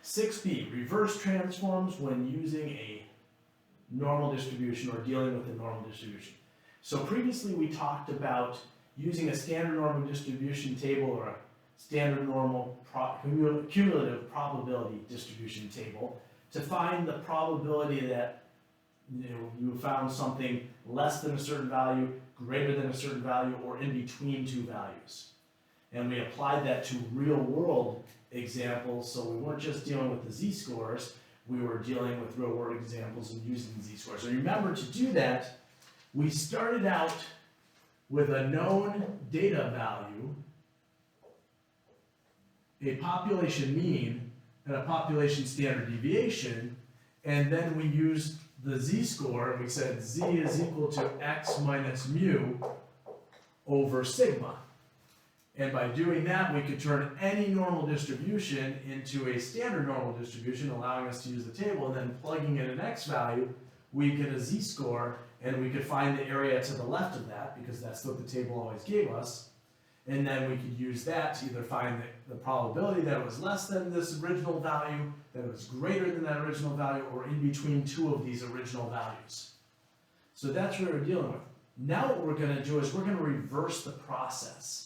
6b, reverse transforms when using a normal distribution or dealing with a normal distribution. So previously we talked about using a standard normal distribution table or a standard normal cumulative probability distribution table to find the probability that you found something less than a certain value, greater than a certain value, or in between two values. And we applied that to real world examples, so we weren't just dealing with the z-scores, we were dealing with real world examples and using the z-scores. So remember, to do that, we started out with a known data value, a population mean, and a population standard deviation, and then we used the z-score, and we said z is equal to x minus mu over sigma. And by doing that, we could turn any normal distribution into a standard normal distribution, allowing us to use the table, and then plugging in an x value, we get a z-score, and we could find the area to the left of that, because that's what the table always gave us. And then we could use that to either find the probability that it was less than this original value, that it was greater than that original value, or in between two of these original values. So that's what we're dealing with. Now what we're going to do is we're going to reverse the process.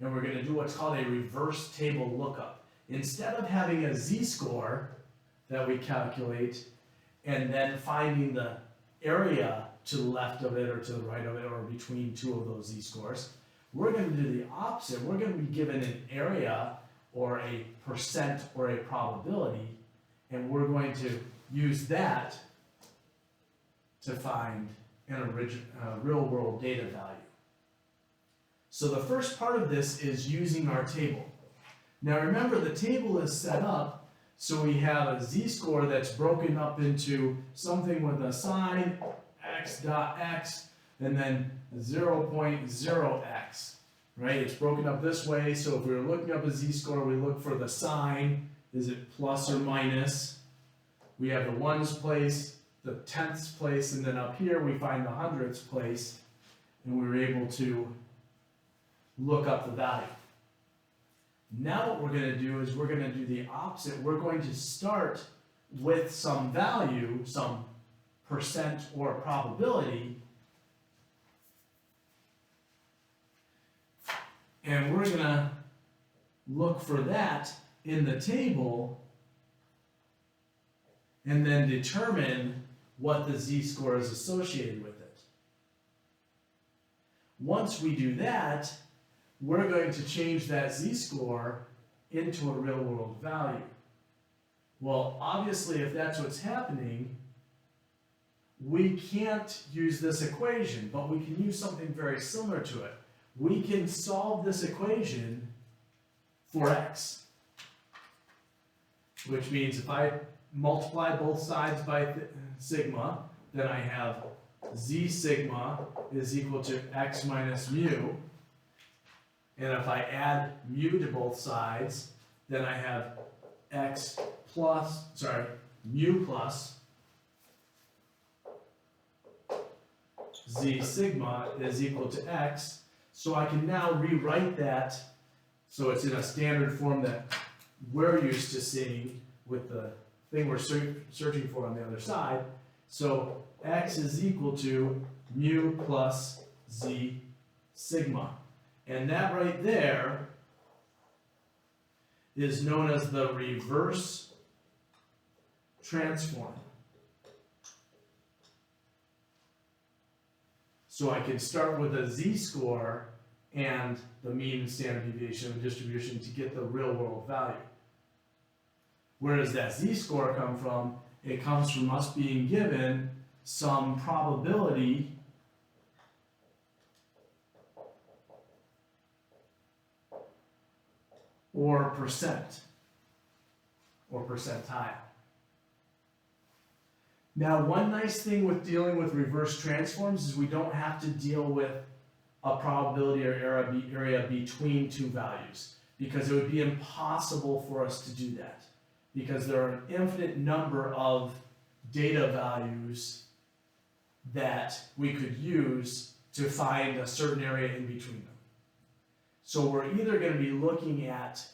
And we're going to do what's called a reverse table lookup. Instead of having a z-score that we calculate and then finding the area to the left of it or to the right of it or between two of those z-scores, we're going to do the opposite. We're going to be given an area or a percent or a probability, and we're going to use that to find an real world data value. So the first part of this is using our table. Now remember, the table is set up so we have a z-score that's broken up into something with a sign, x dot x, and then 0.0x, right? It's broken up this way, so if we were looking up a z-score, we look for the sign. Is it plus or minus? We have the ones place, the tenths place, and then up here we find the hundredths place, and we were able to look up the value. Now what we're going to do is we're going to do the opposite. We're going to start with some value, some percent or probability, and we're going to look for that in the table and then determine what the z-score is associated with it. Once we do that, we're going to change that z-score into a real-world value. Well, obviously, if that's what's happening, we can't use this equation, but we can use something very similar to it. We can solve this equation for x, which means if I multiply both sides by sigma, then I have z sigma is equal to x minus mu. And if I add mu to both sides, then I have mu plus z sigma is equal to x. So I can now rewrite that so it's in a standard form that we're used to seeing with the thing we're searching for on the other side. So x is equal to mu plus z sigma. And that right there is known as the reverse transform. So I can start with a z-score and the mean and standard deviation of the distribution to get the real world value. Where does that z-score come from? It comes from us being given some probability or percent or percentile. Now, one nice thing with dealing with reverse transforms is we don't have to deal with a probability or area between two values, because it would be impossible for us to do that, because there are an infinite number of data values that we could use to find a certain area in between them. So we're either going to be looking at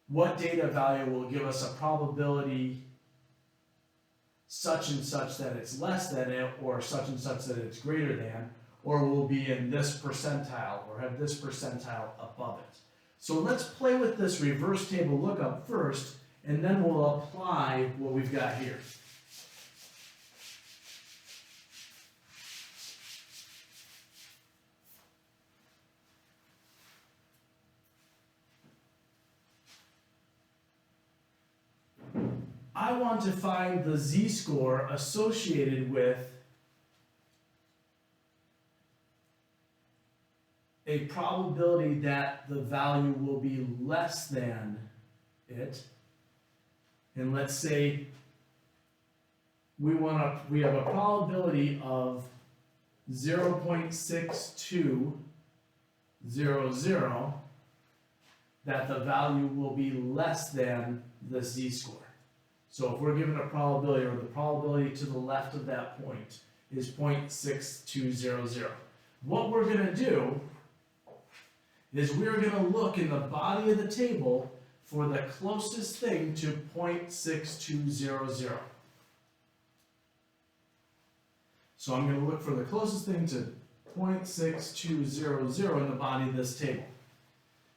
what data value will give us a probability such and such that it's less than it, or such and such that it's greater than, or will be in this percentile, or have this percentile above it. So let's play with this reverse table lookup first, and then we'll apply what we've got here. I want to find the z-score associated with a probability that the value will be less than it. And let's say we have a probability of 0.6200 that the value will be less than the z-score. So if we're given a probability, or the probability to the left of that point is 0.6200. What we're going to do is we're going to look in the body of the table for the closest thing to 0.6200. So I'm going to look for the closest thing to 0.6200 in the body of this table.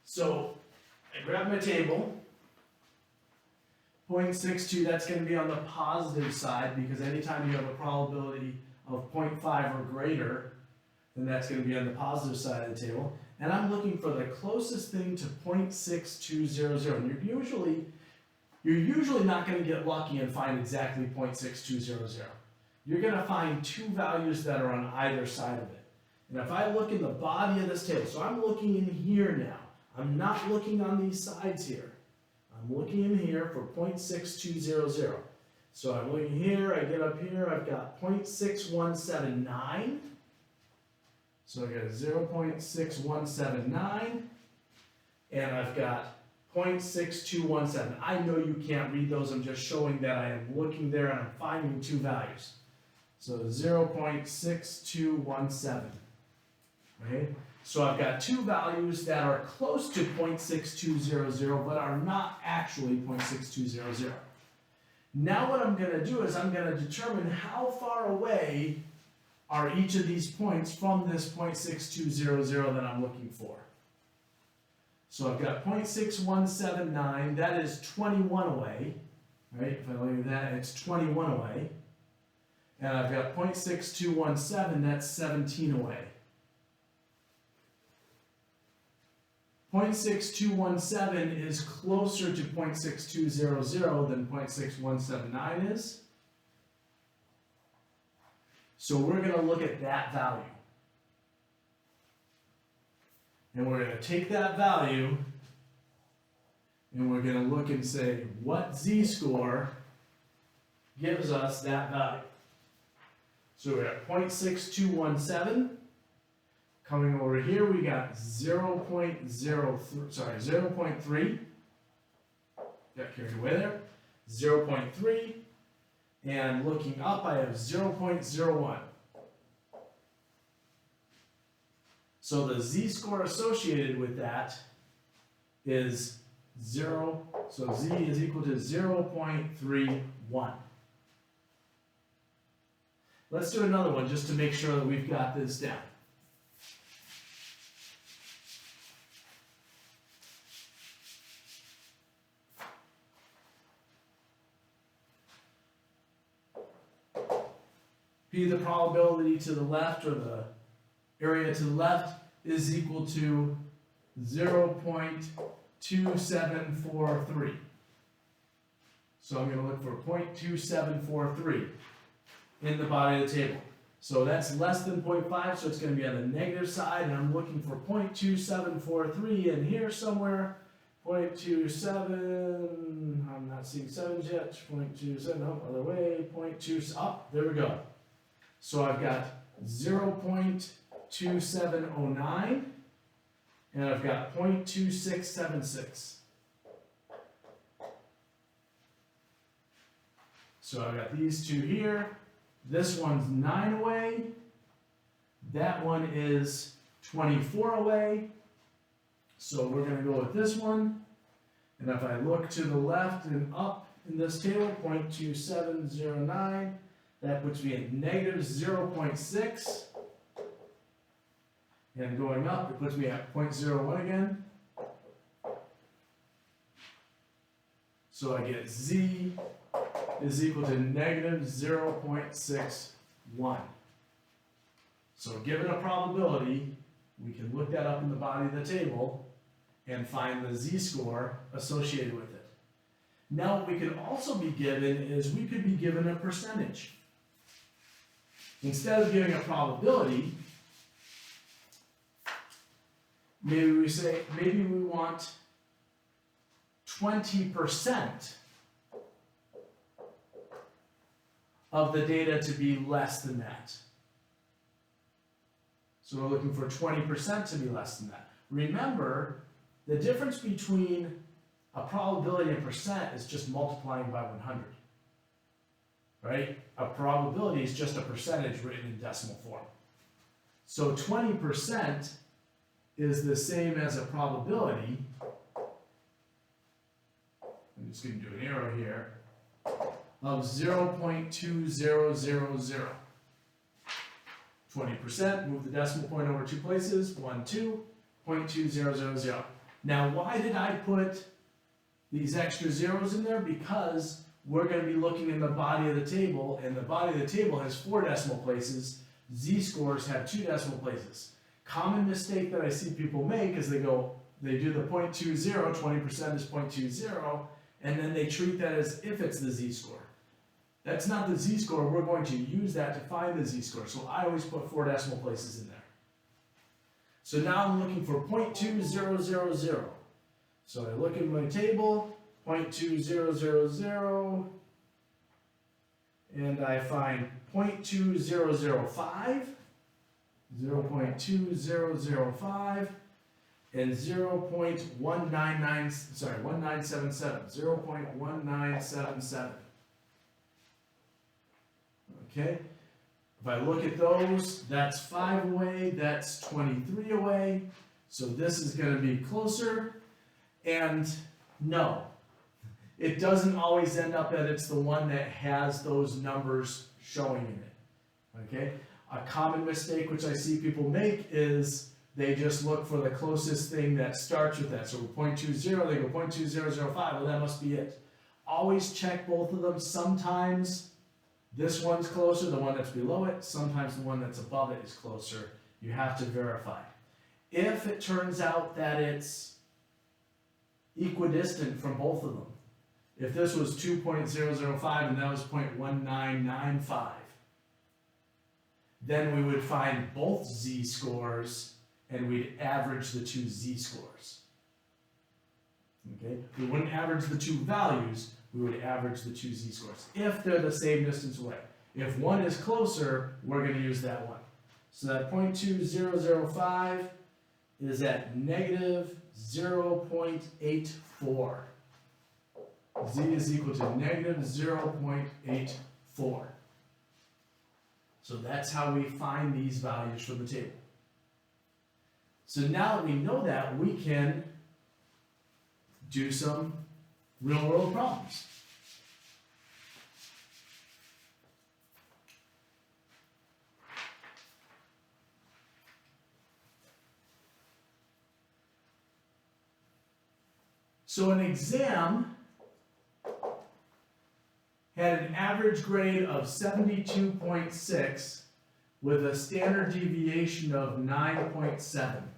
So I grab my table. 0.62, that's going to be on the positive side, because anytime you have a probability of 0.5 or greater, then that's going to be on the positive side of the table. And I'm looking for the closest thing to 0.6200. And you're usually not going to get lucky and find exactly 0.6200. You're going to find two values that are on either side of it. And if I look in the body of this table, so I'm looking in here now. I'm not looking on these sides here. I'm looking in here for 0.6200. So I'm looking here, I get up here, I've got 0.6179. So I got 0.6179, and I've got 0.6217. I know you can't read those, I'm just showing that I am looking there and I'm finding two values. So 0.6217, right? So I've got two values that are close to 0.6200, but are not actually 0.6200. Now what I'm going to do is I'm going to determine how far away are each of these points from this 0.6200 that I'm looking for. So I've got 0.6179, that is 21 away, right? If I look at that, it's 21 away. And I've got 0.6217, that's 17 away. 0.6217 is closer to 0.6200 than 0.6179 is. So we're going to look at that value. And we're going to take that value and we're going to look and say, what z-score gives us that value? So we're at 0.6217. Coming over here, we got 0.3. Got carried away there. 0.3. And looking up, I have 0.01. So the z-score associated with that is 0. So z is equal to 0.31. Let's do another one just to make sure that we've got this down. P, the probability to the left, or the area to the left, is equal to 0.2743. So I'm going to look for 0.2743 in the body of the table. So that's less than 0.5, so it's going to be on the negative side, and I'm looking for 0.2743 in here somewhere. 0.27, I'm not seeing 7s yet, 0.27, no, other way, 0.2, up, there we go. So I've got 0.2709, and I've got 0.2676. So I've got these two here. This one's 9 away. That one is 24 away. So we're going to go with this one. And if I look to the left and up in this table, 0.2709, that puts me at negative 0.6. And going up, it puts me at 0.01 again. So I get z is equal to negative 0.61. So given a probability, we can look that up in the body of the table and find the z-score associated with it. Now what we could also be given is we could be given a percentage. Instead of giving a probability, maybe we want 20% of the data to be less than that. So we're looking for 20% to be less than that. Remember, the difference between a probability and percent is just multiplying by 100. Right? A probability is just a percentage written in decimal form. So 20% is the same as a probability. I'm just going to do an arrow here, of 0.2000. 20%, move the decimal point over 2 places, 1, 2, 0.2000. Now, why did I put these extra zeros in there? Because we're going to be looking in the body of the table, and the body of the table has 4 decimal places. Z-scores have 2 decimal places. Common mistake that I see people make is they do the 0.20, 20% is 0.20, and then they treat that as if it's the z-score. That's not the z-score. We're going to use that to find the z-score. So I always put 4 decimal places in there. So now I'm looking for 0.2000. So I look at my table, 0.2000, and I find 0.2005, 0.2005, and 1977, 0.1977. Okay, if I look at those, that's 5 away, that's 23 away, so this is going to be closer, and no, it doesn't always end up that it's the one that has those numbers showing in it. Okay, a common mistake which I see people make is they just look for the closest thing that starts with that. So 0.20, they go 0.2005, well that must be it. Always check both of them. Sometimes this one's closer, the one that's below it. Sometimes the one that's above it is closer. You have to verify. If it turns out that it's equidistant from both of them, if this was 2.005 and that was 0.1995, then we would find both z-scores and we'd average the 2 z-scores. Okay? We wouldn't average the 2 values, we would average the 2 z-scores if they're the same distance away. If one is closer, we're going to use that one. So that 0.2005 is at negative 0.84. Z is equal to negative 0.84. So that's how we find these values from the table. So now that we know that, we can do some real-world problems. So an exam had an average grade of 72.6 with a standard deviation of 9.7.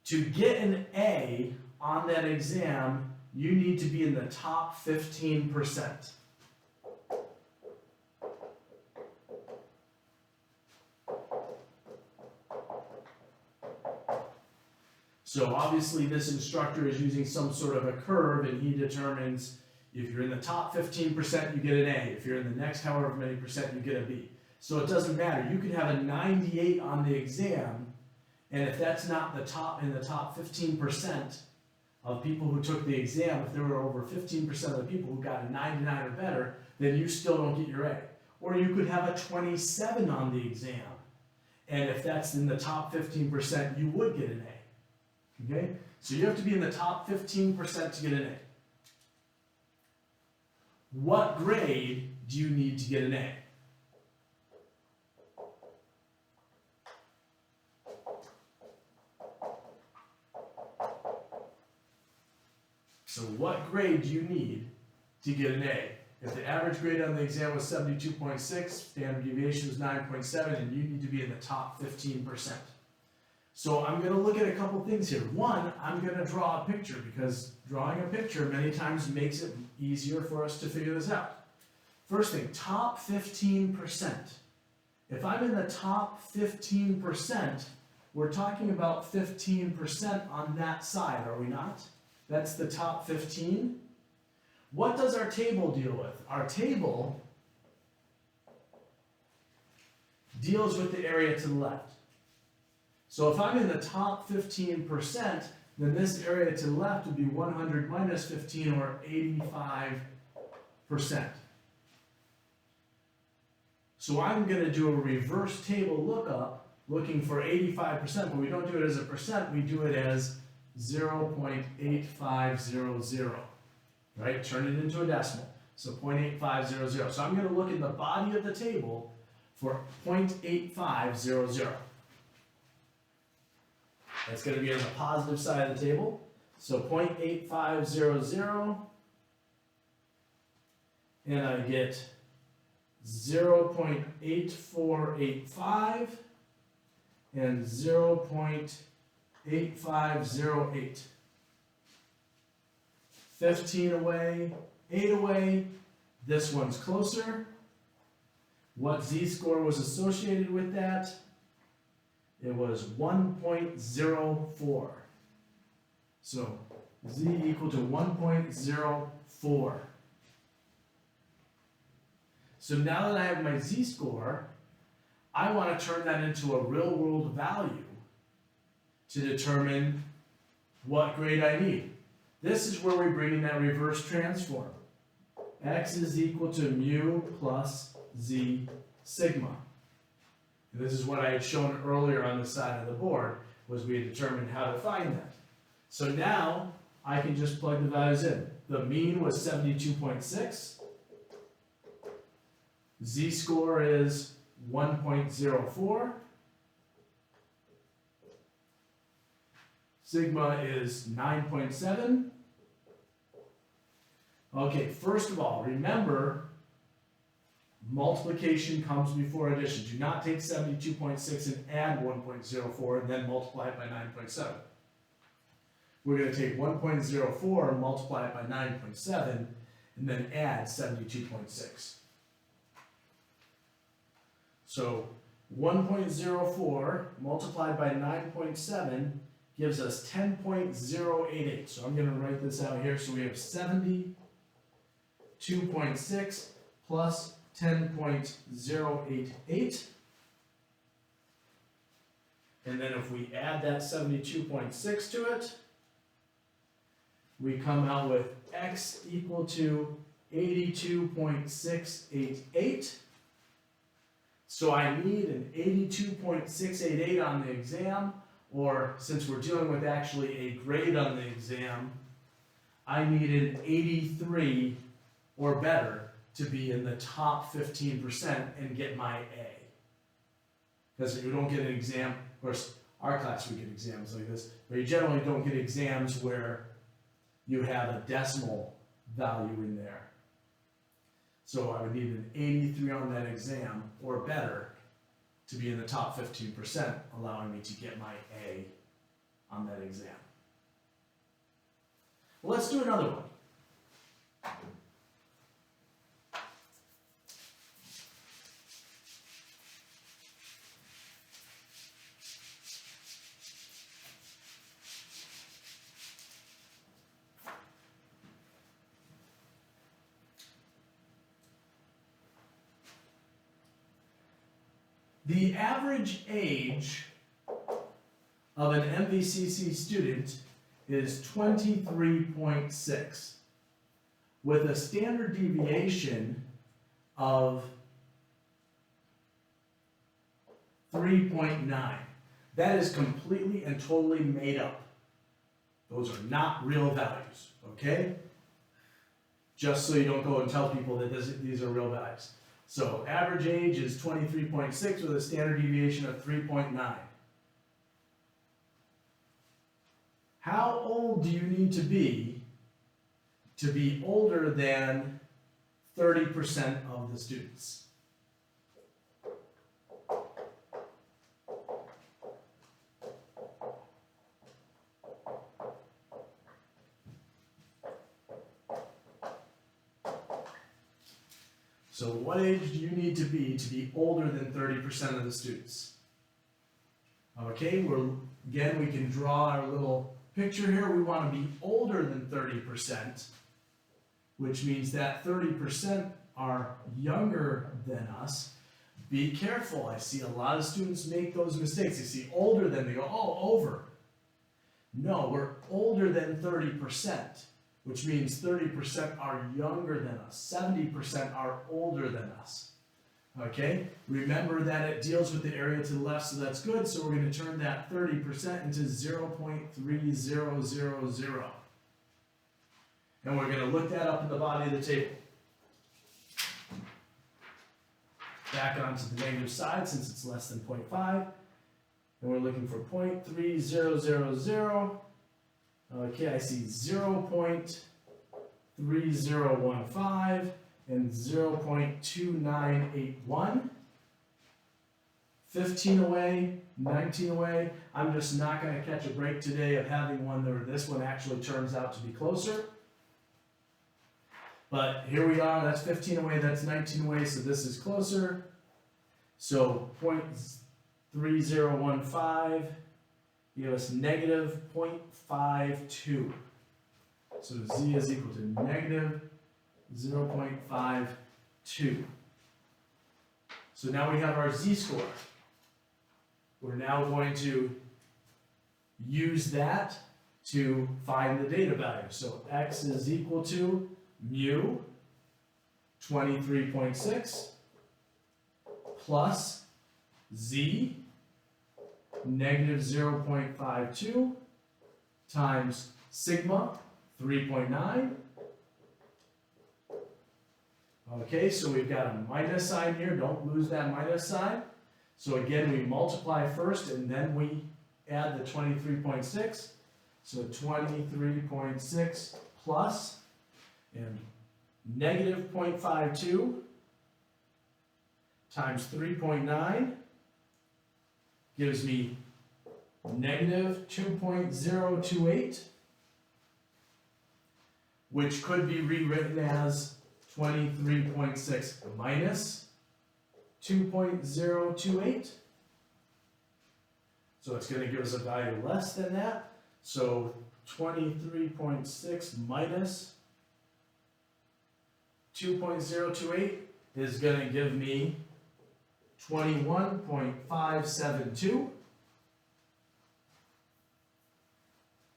To get an A on that exam, you need to be in the top 15%. So obviously this instructor is using some sort of a curve, and he determines if you're in the top 15%, you get an A. If you're in the next however many percent, you get a B. So it doesn't matter. You could have a 98 on the exam, and if that's not in the top 15% of people who took the exam, if there were over 15% of the people who got a 99 or better, then you still don't get your A. Or you could have a 27 on the exam, and if that's in the top 15%, you would get an A. Okay? So you have to be in the top 15% to get an A. What grade do you need to get an A? So what grade do you need to get an A? If the average grade on the exam was 72.6, standard deviation was 9.7, and you need to be in the top 15%. So I'm going to look at a couple things here. One, I'm going to draw a picture because drawing a picture many times makes it easier for us to figure this out. First thing, top 15%. If I'm in the top 15%, we're talking about 15% on that side, are we not? That's the top 15. What does our table deal with? Our table deals with the area to the left. So if I'm in the top 15%, then this area to the left would be 100 minus 15, or 85%. So I'm going to do a reverse table lookup looking for 85%, but we don't do it as a percent, we do it as 0.8500, right? Turn it into a decimal, so 0.8500. So I'm going to look in the body of the table for 0.8500. That's going to be on the positive side of the table, so 0.8500, and I get 0.8485 and 0.8508. 15 away, 8 away, this one's closer. What z-score was associated with that? It was 1.04. So z equal to 1.04. So now that I have my z-score, I want to turn that into a real-world value to determine what grade I need. This is where we bring in that reverse transform. X is equal to mu plus z sigma. And this is what I had shown earlier on the side of the board, was we had determined how to find that. So now I can just plug the values in. The mean was 72.6. Z-score is 1.04. Sigma is 9.7. Okay, first of all, remember, multiplication comes before addition. Do not take 72.6 and add 1.04 and then multiply it by 9.7. We're going to take 1.04 and multiply it by 9.7 and then add 72.6. So 1.04 multiplied by 9.7 gives us 10.088. So I'm going to write this out here. So we have 72.6 plus 10.088. And then if we add that 72.6 to it, we come out with x equal to 82.688. So I need an 82.688 on the exam, or since we're dealing with actually a grade on the exam, I need an 83 or better to be in the top 15% and get my A. Because you don't get an exam, of course, our class we get exams like this, but you generally don't get exams where you have a decimal value in there. So I would need an 83 on that exam or better to be in the top 15%, allowing me to get my A on that exam. Well, let's do another one. The average age of an MVCC student is 23.6, with a standard deviation of 3.9. That is completely and totally made up. Those are not real values, okay? Just so you don't go and tell people that these are real values. So average age is 23.6 with a standard deviation of 3.9. How old do you need to be older than 30% of the students? So what age do you need to be older than 30% of the students? Okay, again, we can draw our little picture here. We want to be older than 30%, which means that 30% are younger than us. Be careful. I see a lot of students make those mistakes. They see older than, they go, oh, over. No, we're older than 30%. Which means 30% are younger than us, 70% are older than us. Okay, remember that it deals with the area to the left, so that's good. So we're going to turn that 30% into 0.3000. And we're going to look that up in the body of the table. Back onto the negative side since it's less than 0.5. And we're looking for 0.3000. Okay, I see 0.3015 and 0.2981. 15 away, 19 away. I'm just not going to catch a break today of having one where this one actually turns out to be closer. But here we are, that's 15 away, that's 19 away, so this is closer. So 0.3015. Give us negative 0.52. So z is equal to negative 0.52. So now we have our z-score. We're now going to use that to find the data value. So x is equal to mu 23.6 plus z negative 0.52 times sigma 3.9. Okay, so we've got a minus sign here. Don't lose that minus sign. So again, we multiply first and then we add the 23.6. So 23.6 plus and negative 0.52 times 3.9 gives me negative 2.028, which could be rewritten as 23.6 minus 2.028. So it's going to give us a value less than that. So 23.6 minus 2.028 is going to give me 21.572.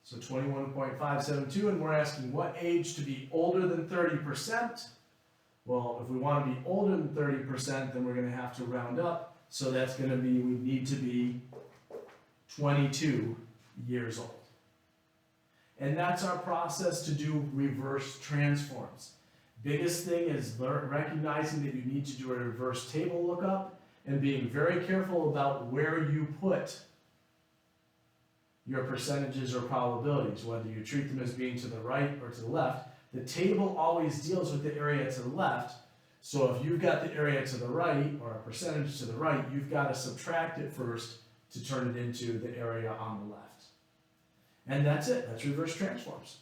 So 21.572, and we're asking what age to be older than 30%. Well, if we want to be older than 30%, then we're going to have to round up. So that's going to be, we need to be 22 years old. And that's our process to do reverse transforms. Biggest thing is recognizing that you need to do a reverse table lookup and being very careful about where you put your percentages or probabilities, whether you treat them as being to the right or to the left. The table always deals with the area to the left, so if you've got the area to the right or a percentage to the right, you've got to subtract it first to turn it into the area on the left. And that's it, that's reverse transforms.